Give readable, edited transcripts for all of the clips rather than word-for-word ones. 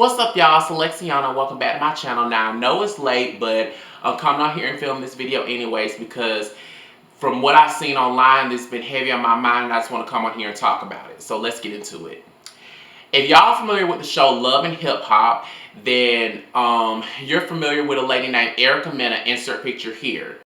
What's up, y'all? It's Alexiana. Welcome back to my channel. Now, I know it's late, but I'm coming out here and filming this video anyways because from what I've seen online, this has been heavy on my mind and I just want to come on here and talk about it. So let's get into it. If y'all familiar with the show Love and Hip Hop, then you're familiar with a lady named Mena, insert picture here.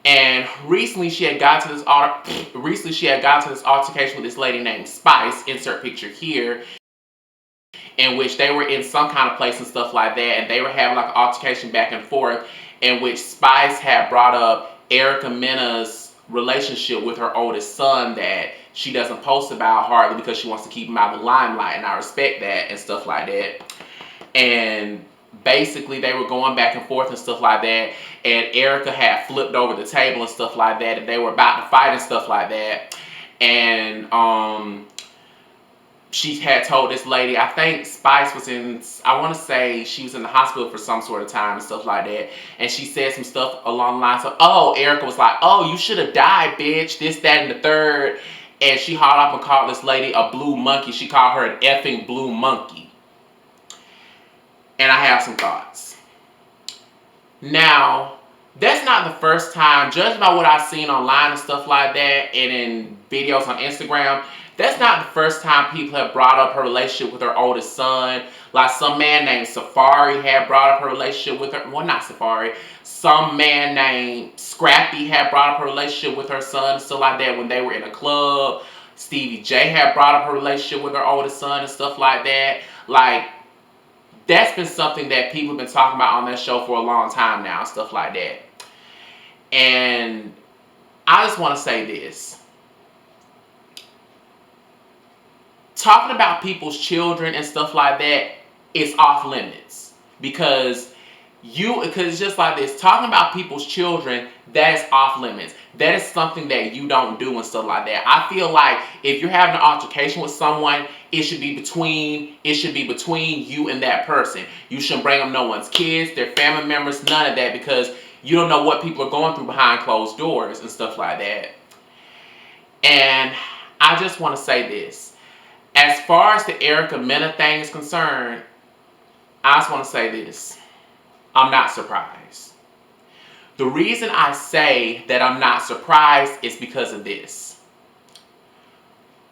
And recently she had got to this altercation with this lady named Spice, insert picture here, in which they were in some kind of place and stuff like that, and they were having like an altercation back and forth, in which Spice had brought up Mena's relationship with her oldest son that she doesn't post about hardly because she wants to keep him out of the limelight, and I respect that and stuff like that. And basically they were going back and forth and stuff like that, and Erica had flipped over the table and stuff like that, and they were about to fight and stuff like that. And she had told this lady, I think Spice was in, I want to say she was in the hospital for some sort of time and stuff like that. And she said some stuff along the lines of, oh, Erica was like, oh, you should have died, bitch, this, that, and the third. And she hauled up and called this lady a blue monkey. She called her an effing blue monkey. And I have some thoughts. Now, that's not the first time, judging by what I've seen online and stuff like that, and in videos on Instagram, that's not the first time people have brought up her relationship with her oldest son. Like some man named Safari had brought up her relationship with her, well, not Safari, some man named Scrappy had brought up her relationship with her son and stuff like that when they were in a club. Stevie J had brought up her relationship with her oldest son and stuff like that. Like, that's been something that people have been talking about on that show for a long time now, stuff like that. And I just want to say this. Talking about people's children and stuff like that is off limits. Because it's just like this. Talking about people's children, that is off limits. That is something that you don't do and stuff like that. I feel like if you're having an altercation with someone, it should be between you and that person. You shouldn't bring up no one's kids, their family members, none of that, because you don't know what people are going through behind closed doors and stuff like that. And I just want to say this. As far as the Mena thing is concerned, I just want to say this. I'm not surprised. The reason I say that I'm not surprised is because of this.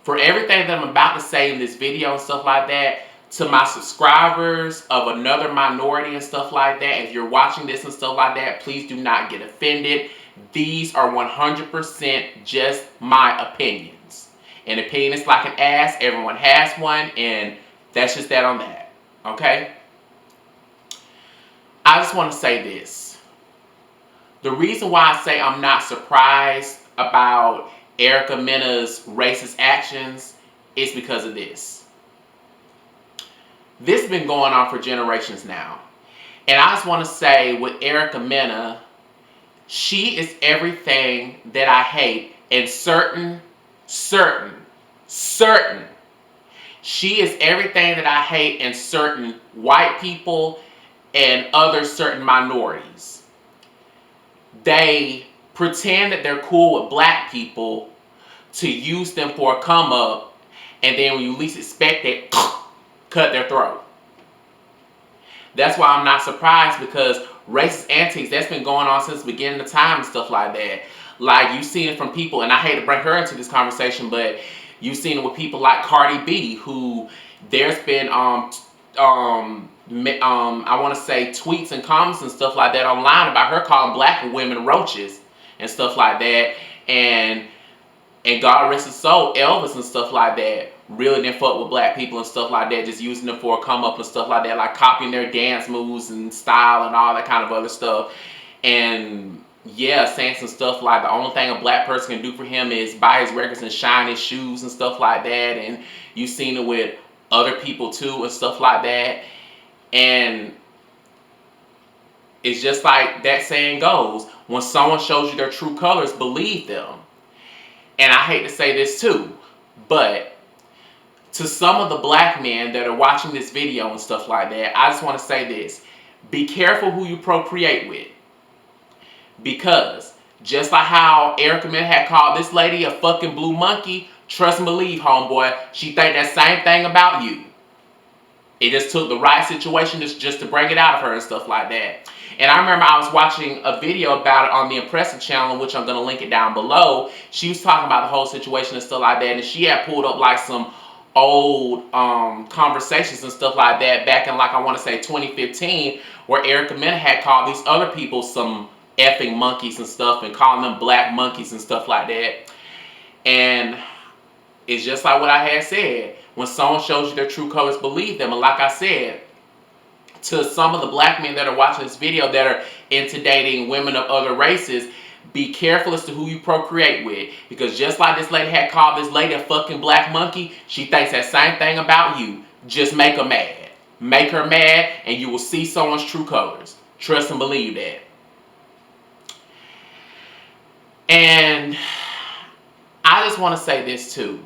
For everything that I'm about to say in this video and stuff like that, to my subscribers of another minority and stuff like that, if you're watching this and stuff like that, please do not get offended. These are 100% just my opinions. An opinion is like an ass, everyone has one, and that's just that on that, okay? I just want to say this. The reason why I say I'm not surprised about Mena's racist actions is because of this. This has been going on for generations now. And I just want to say with Mena, she is everything that I hate in certain. She is everything that I hate in certain white people and other certain minorities. They pretend that they're cool with black people to use them for a come up, and then when you least expect it, cut their throat. That's why I'm not surprised, because racist antics, that's been going on since the beginning of time and stuff like that. Like, you've seen it from people, and I hate to bring her into this conversation, but you've seen it with people like Cardi B, who there's been I want to say tweets and comments and stuff like that online about her calling black women roaches and stuff like that, and God rest his soul, Elvis and stuff like that really didn't fuck with black people and stuff like that, just using them for a come up and stuff like that, like copying their dance moves and style and all that kind of other stuff. And yeah, saying some stuff like the only thing a black person can do for him is buy his records and shine his shoes and stuff like that. And you've seen it with other people too and stuff like that. And it's just like that saying goes, when someone shows you their true colors, believe them. And I hate to say this too, but to some of the black men that are watching this video and stuff like that, I just want to say this. Be careful who you procreate with. Because just like how Mena had called this lady a fucking blue monkey, trust and believe, homeboy, she think that same thing about you. It just took the right situation just to bring it out of her and stuff like that. And I remember I was watching a video about it on the Impressive channel, which I'm going to link it down below. She was talking about the whole situation and stuff like that. And she had pulled up like some old conversations and stuff like that back in, like, I want to say 2015, where Erica Mena had called these other people some effing monkeys and stuff, and calling them black monkeys and stuff like that. And it's just like what I had said. When someone shows you their true colors, believe them. And like I said, to some of the black men that are watching this video that are into dating women of other races, be careful as to who you procreate with. Because just like this lady had called this lady a fucking black monkey, she thinks that same thing about you. Just make her mad. Make her mad and you will see someone's true colors. Trust and believe that. And I just want to say this too.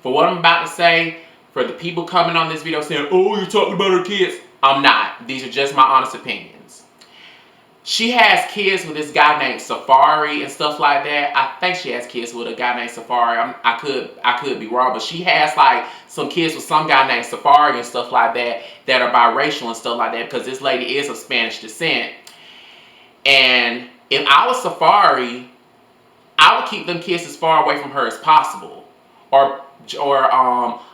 For what I'm about to say, for the people coming on this video saying, oh, you're talking about her kids. I'm not. These are just my honest opinions. She has kids with this guy named Safari and stuff like that. I think she has kids with a guy named Safari. I could be wrong, but she has like some kids with some guy named Safari and stuff like that that are biracial and stuff like that, because this lady is of Spanish descent. And if I was Safari, I would keep them kids as far away from her as possible, or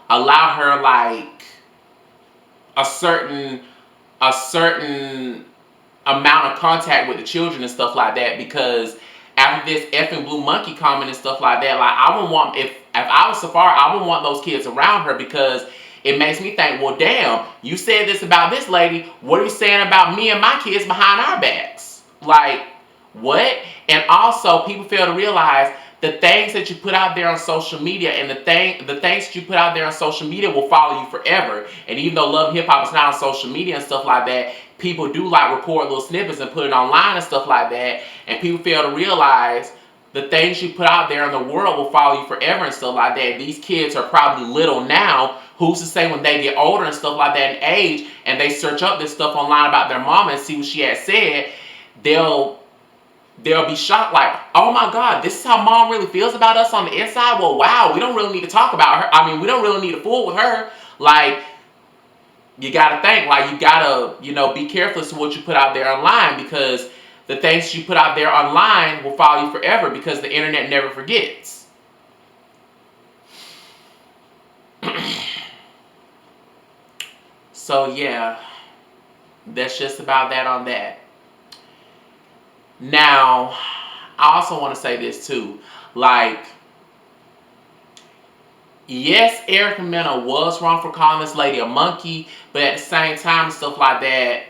allow her like a certain amount of contact with the children and stuff like that. Because after this effing blue monkey comment and stuff like that, like, I wouldn't want, if I was Safari, I wouldn't want those kids around her, because it makes me think, well, damn, you said this about this lady, what are you saying about me and my kids behind our backs? Like, what? And also, people fail to realize the things that you put out there on social media, and the things that you put out there on social media will follow you forever. And even though Love and Hip Hop is not on social media and stuff like that, people do like record little snippets and put it online and stuff like that. And people fail to realize the things you put out there in the world will follow you forever and stuff like that. These kids are probably little now. Who's to say when they get older and stuff like that in age, and they search up this stuff online about their mama and see what she had said, they'll be shocked, like, oh my God, this is how mom really feels about us on the inside? Well, wow, we don't really need to talk about her. I mean, we don't really need to fool with her. Like, you gotta think, like, you gotta, be careful as to what you put out there online, because the things you put out there online will follow you forever, because the internet never forgets. So yeah, that's just about that on that. Now, I also want to say this too. Like, yes, Erica Mena was wrong for calling this lady a monkey, but at the same time and stuff like that,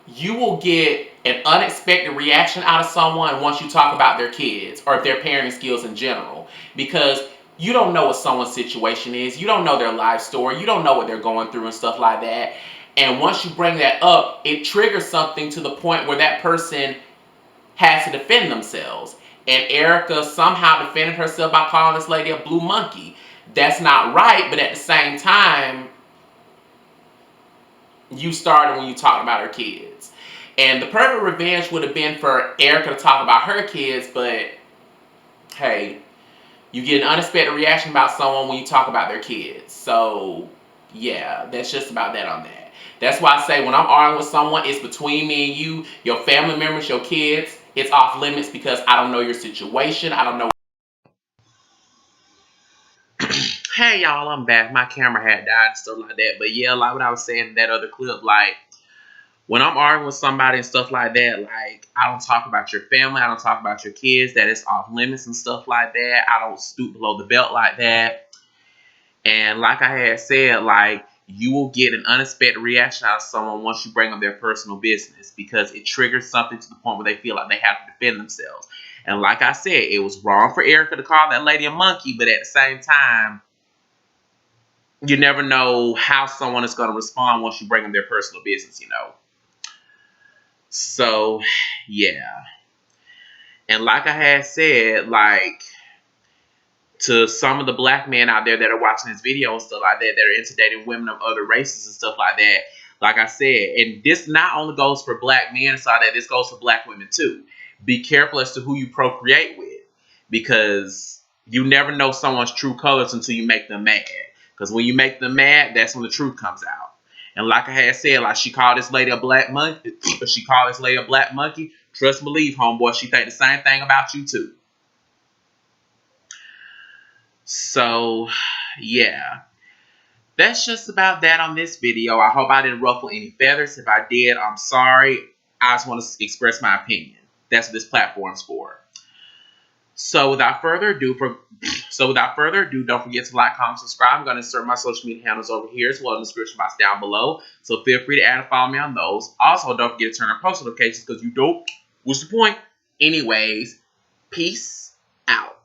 you will get an unexpected reaction out of someone once you talk about their kids or their parenting skills in general. Because you don't know what someone's situation is. You don't know their life story. You don't know what they're going through and stuff like that. And once you bring that up, it triggers something to the point where that person has to defend themselves. And Erica somehow defended herself by calling this lady a blue monkey. That's not right, but at the same time, you started when you talked about her kids. And the perfect revenge would have been for Erica to talk about her kids, but hey, you get an unexpected reaction about someone when you talk about their kids. So yeah, that's just about that on that. That's why I say, when I'm arguing with someone, it's between me and you, your family members, your kids. It's off limits, because I don't know your situation. I don't know. Hey y'all, I'm back. My camera had died and stuff like that. But yeah, like what I was saying in that other clip, like, when I'm arguing with somebody and stuff like that, like, I don't talk about your family. I don't talk about your kids. That is off limits and stuff like that. I don't stoop below the belt like that. And like I had said, like, you will get an unexpected reaction out of someone once you bring up their personal business, because it triggers something to the point where they feel like they have to defend themselves. And like I said, it was wrong for Erica to call that lady a monkey, but at the same time, you never know how someone is going to respond once you bring them their personal business, So, yeah. And like I had said, like, to some of the black men out there that are watching this video and stuff like that, that are into dating women of other races and stuff like that, like I said, and this not only goes for black men and stuff like that, this goes for black women too. Be careful as to who you procreate with, because you never know someone's true colors until you make them mad. Because when you make them mad, that's when the truth comes out. And like I had said, like she called this lady a black monkey. She called this lady a black monkey. Trust and believe, homeboy, she think the same thing about you too. So, yeah. That's just about that on this video. I hope I didn't ruffle any feathers. If I did, I'm sorry. I just want to express my opinion. That's what this platform's for. So without further ado, don't forget to like, comment, subscribe. I'm going to insert my social media handles over here as well in the description box down below. So feel free to add and follow me on those. Also, don't forget to turn on post notifications because you don't. What's the point? Anyways, peace out.